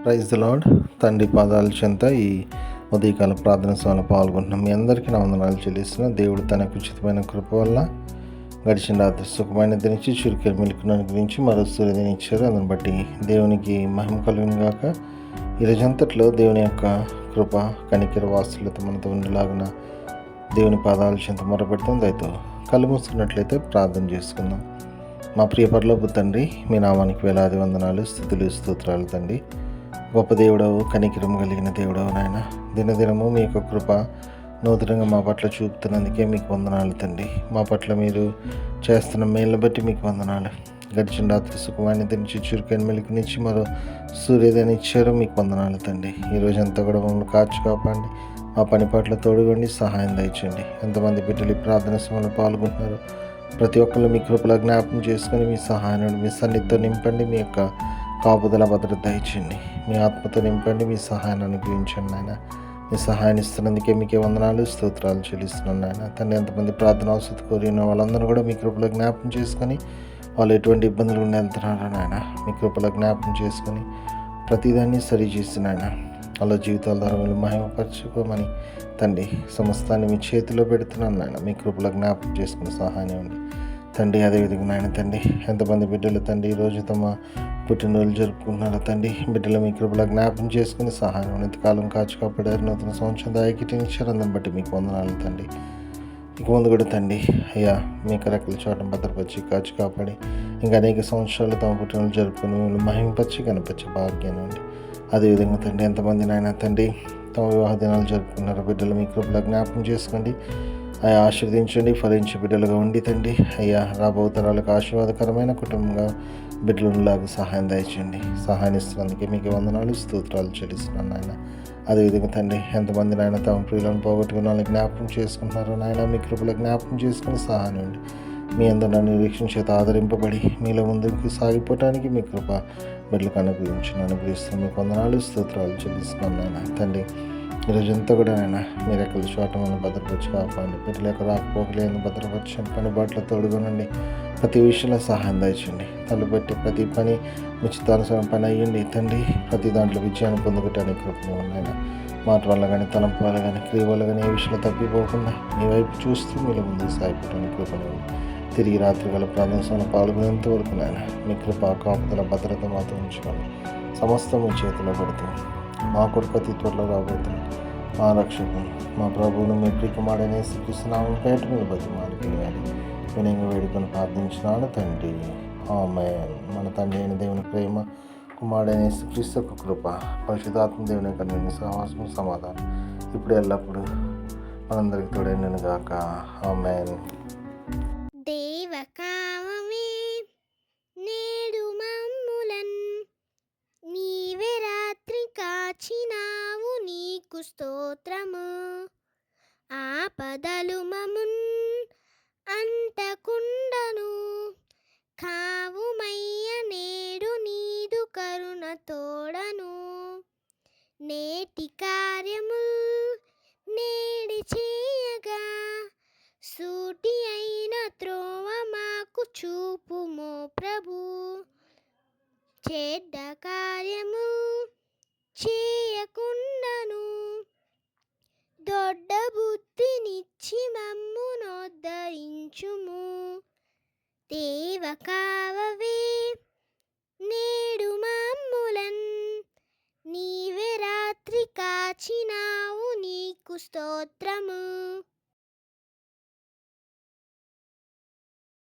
Praise the lord. తండ్రి పాదాల చెంత ఈ ఉదయకాల ప్రార్థన సభలో పాల్గొంటున్నాం. మీ అందరికీ నా వందనాలు చెల్లిస్తున్నా. దేవుడు తన ఉచితమైన కృప వల్ల గడిచిన రాత్రి సుఖమైన దినిచ్చి చురుకెళ్ళి మెలుకున్నాను గురించి మరో సూర్యదిని ఇచ్చారు. అందుని బట్టి దేవునికి మహిమ కలుగును గాక. ఈ రోజంతట్లో దేవుని యొక్క కృప కనికిర వాస్తులతో మనతో ఉండేలాగున దేవుని పాదాల చెంత మొరపెడతాం. దయతో కళ్ళు మూసుకున్నట్లయితే ప్రార్థన చేసుకుందాం. మా ప్రియ పరలోకపు తండ్రి, మీ నామానికి వేలాది వందనాలు, స్తుతులు, స్తోత్రాలు తండ్రి. గొప్ప దేవుడవు, కనికిరం కలిగిన దేవుడవు నాయన. దినదినము మీ యొక్క కృప నూతనంగా మా పట్ల చూపుతున్నందుకే మీకు వందనాలు తండ్రి. మా పట్ల మీరు చేస్తున్న మేళ్ళ బట్టి మీకు వందనాలు. గడిచిన రాత్రి సుఖమైన నుంచి చురుకైన మెలుకునిచ్చి మరో సూర్యోదయాన్ని ఇచ్చారు, మీకు వందనాలు తండ్రి. ఈ రోజంతా కూడా మమ్మల్ని కాచి కాపాడి మా పని పట్ల తోడుగొండి సహాయం దయచండి. ఎంతమంది బిడ్డలు ఈ ప్రార్థన సమయంలో పాల్గొంటున్నారు, ప్రతి ఒక్కళ్ళు మీ కృపలో జ్ఞాపకం చేసుకొని మీ సహాయాన్ని మీ సన్నిధితో నింపండి. మీ యొక్క కాపుదల భద్రత ఇచ్చండి. మీ ఆత్మతో నింపండి. మీ సహాయాన్ని అనుగ్రహించండి నాయన. మీ సహాయాన్ని ఇస్తున్నందుకే మీకే వందనాలు, స్తోత్రాలు చెల్లిస్తున్నాను నాయన. తండ్రి, ఎంతమంది ప్రార్థన అవసరం కోరిన వాళ్ళందరూ కూడా మీ కృపలో జ్ఞాపకం చేసుకొని వాళ్ళు ఎటువంటి ఇబ్బందులు ఉండి వెళ్తున్నారో నాయన, మీ కృపలో జ్ఞాపకం చేసుకొని ప్రతిదాన్ని సరి చేసి నాయన వాళ్ళ జీవితాల ద్వారా మీరు మహిమపరచుకోమని తండ్రి సమస్తాన్ని మీ చేతిలో పెడుతున్నాను నాయన. మీ కృపలో జ్ఞాపకం చేసుకుని సహాయం ఇవ్వండి తండ్రి. అదేవిధంగా నాయన తండ్రి, ఎంతమంది బిడ్డలు తండ్రి ఈరోజు తమ పుట్టినరోజు జరుపుకుంటున్నారు తండ్రి. బిడ్డలు మీ కృపలో జ్ఞాపకం చేసుకుని సహాయం ఎంతకాలం కాచి కాపాడారు. నూతన సంవత్సరం దాయికిటించారు. అందుని బట్టి మీకు వందనాలు తండ్రి. ఇక ముందు కూడా తండ్రి అయ్యా మీ రెక్కల చోటం భద్రపరిచి కాచి కాపాడి ఇంకా అనేక సంవత్సరాలు తమ పుట్టినరోజు జరుపుకుని మిమ్మల్ని మహింపరిచి కనిపించే భాగ్యాన్ని ఉండి. అదేవిధంగా తండ్రి, ఎంతమంది నాయన తండ్రి తమ వివాహ దినాలు జరుపుకున్నారు, బిడ్డలు మీ కృపలో జ్ఞాపకం చేసుకోండి. అయ్యా ఆశీర్వదించండి, ఫలించి బిడ్డలుగా ఉండి తండ్రి అయ్యా రాబో తరాలకు ఆశీర్వాదకరమైన కుటుంబంగా బిడ్డలులాగా సహాయం దయచేయండి. సహాయం ఇస్తున్నందుకే మీకు వందనాలు, స్తోత్రాలు చెల్లిస్తున్నాను నాయన. అదేవిధంగా తండ్రి, ఎంతమంది నాయన తమ ప్రియులను పోగొట్టుకున్న వాళ్ళని జ్ఞాపకం చేసుకుంటున్నారో నాయన, మీ కృపలో జ్ఞాపకం చేసుకుని సహాయం ఉండి మీ అందరూ నిరీక్షణ చేత ఆదరింపబడి మీలో ముందుకు సాగిపోవటానికి మీ కృప బిడ్డలకు అనుగ్రహిస్తూ మీకు వందనాలు, స్తోత్రాలు చెల్లిస్తున్నాను నాయన. తండ్రి, ఈరోజంతా కూడా నాయన మీ రెక్కల చోటలను భద్రపరిచి కాపాడండి. బిడ్డల యొక్క రాకపోకలేని భద్రపరచండి. పని బాటలో తోడుగొనండి. ప్రతి విషయంలో సహాయం దయచండి. తలపెట్టి ప్రతి పని ఉచితానుసారం పని అయ్యండి తండ్రి. ప్రతి దాంట్లో విజయాన్ని పొందుకోవటానికి కృపను ఉన్నాయన. మాట వల్ల కానీ తలంపు వల్ల కానీ క్రియ వల్ల కానీ ఏ విషయంలో తప్పిపోకుండా మీ వైపు చూస్తూ మీలో ముందుకు సాగిపోవటానికి కృపను ఉంది. తిరిగి రాత్రి గల ప్రార్థనలో పాల్గొనేంత వరకు నాయన మీ కృప కాపుదల భద్రత మాతో ఉంచుకోండి. సమస్తం మీ చేతిలో పెడుతూ మా కొడుకు అతి త్వరలో రాబోతున్న మా రక్షకుడు మా ప్రభువును మీ ప్రియకుమారుడైన యేసుక్రీస్తునామమున పేట మీద బతిమాలి వినయంగా వేడుకొని ప్రార్థించినాను తండ్రి. ఆమేన్. మన తండ్రి అయిన దేవుని ప్రేమ, కుమారుడైన యేసుక్రీస్తు యొక్క కృప, పరిశుద్ధాత్మ దేవుని యొక్క అన్యోన్య సహవాసము, సమాధానం ఇప్పుడు ఎల్లప్పుడూ మనందరికి తోడైనను గాక. ఆమేన్. దేవకామమే నేడు మమ్ములన్ నీవే రాత్రి కాచినావు, నీకు స్తోత్రము. ఆపదలు మమున్ అంటకుండను కావుమయ్య, నేడు నీదు కరుణ తోడను. నేటి కార్యముల్ నేడి చేయగా సూటి అయిన త్రోవ మాకు చూపుమో ప్రభు. చెడ్డ కార్యము చేయకుండాను దొడ్డ బుద్ధినిచ్చి మమ్మునోద్ధరించుము. దేవకావవే నేడు మమ్ములన్ నీవే రాత్రి కాచినావు, నీకు స్తోత్రము.